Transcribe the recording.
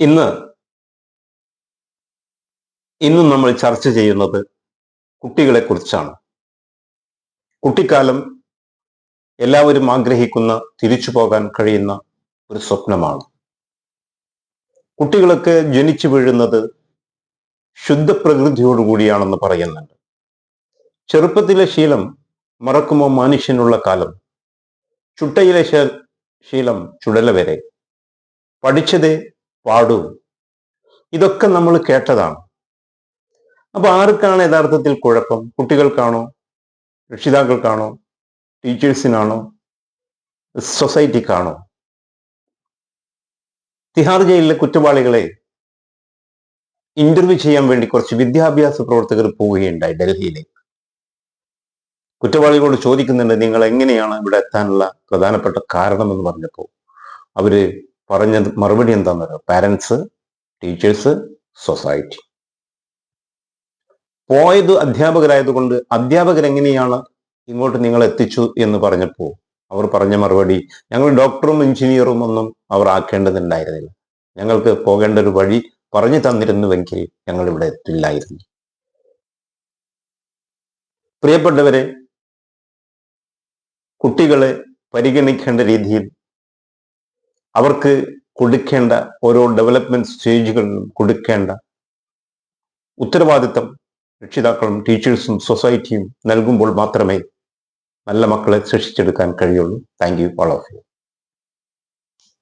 ഇന്ന് നമ്മൾ ചർച്ച ചെയ്യുന്നത് കുട്ടികളെ കുറിച്ചാണ്. കുട്ടിക്കാലം എല്ലാവരും ആഗ്രഹിക്കുന്ന, തിരിച്ചു പോകാൻ കഴിയുന്ന ഒരു സ്വപ്നമാണ്. കുട്ടികളൊക്കെ ജനിച്ചു വീഴുന്നത് ശുദ്ധപ്രകൃതിയോടുകൂടിയാണെന്ന് പറയുന്നുണ്ട്. ചെറുപ്പത്തിലെ ശീലം മറക്കുമോ മനുഷ്യനുള്ള കാലം, ചുട്ടയിലെ ശീലം ചുടല വരെ, പഠിച്ചതേ പാടൂ, ഇതൊക്കെ നമ്മൾ കേട്ടതാണ്. അപ്പൊ ആർക്കാണ് യഥാർത്ഥത്തിൽ കുഴപ്പം? കുട്ടികൾക്കാണോ, രക്ഷിതാക്കൾക്കാണോ, ടീച്ചേഴ്സിനാണോ, സൊസൈറ്റിക്കാണോ? തിഹാർ ജയിലിലെ കുറ്റവാളികളെ ഇന്റർവ്യൂ ചെയ്യാൻ വേണ്ടി കുറച്ച് വിദ്യാഭ്യാസ പ്രവർത്തകർ പോവുകയുണ്ടായി ഡൽഹിയിലേക്ക്. കുറ്റവാളികളോട് ചോദിക്കുന്നുണ്ട്, നിങ്ങൾ എങ്ങനെയാണ് ഇവിടെ എത്താനുള്ള പ്രധാനപ്പെട്ട കാരണം എന്ന് പറഞ്ഞപ്പോൾ അവര് പറഞ്ഞ മറുപടി എന്താണെന്നറിയോ? Parents, teachers, society. പോയത് അധ്യാപകരായതുകൊണ്ട് അധ്യാപകരെങ്ങനെയാണ് ഇങ്ങോട്ട് നിങ്ങൾ എത്തിച്ചു എന്ന് പറഞ്ഞപ്പോൾ അവർ പറഞ്ഞ മറുപടി, ഞങ്ങൾ ഡോക്ടറും എഞ്ചിനീയറും ഒന്നും അവർ ആക്കേണ്ടതുണ്ടായിരുന്നില്ല, ഞങ്ങൾക്ക് പോകേണ്ട ഒരു വഴി പറഞ്ഞു തന്നിരുന്നുവെങ്കിൽ ഞങ്ങൾ ഇവിടെ എത്തില്ലായിരുന്നു. പ്രിയപ്പെട്ടവരെ, കുട്ടികളെ പരിഗണിക്കേണ്ട രീതിയിൽ അവർക്ക് കൊടുക്കേണ്ട ഓരോ ഡെവലപ്മെന്റ് സ്റ്റേജുകളിലും കൊടുക്കേണ്ട ഉത്തരവാദിത്തം രക്ഷിതാക്കളും ടീച്ചേഴ്സും സൊസൈറ്റിയും നൽകുമ്പോൾ മാത്രമേ നല്ല മക്കളെ സൃഷ്ടിച്ചെടുക്കാൻ കഴിയുള്ളൂ. Thank you, all of U.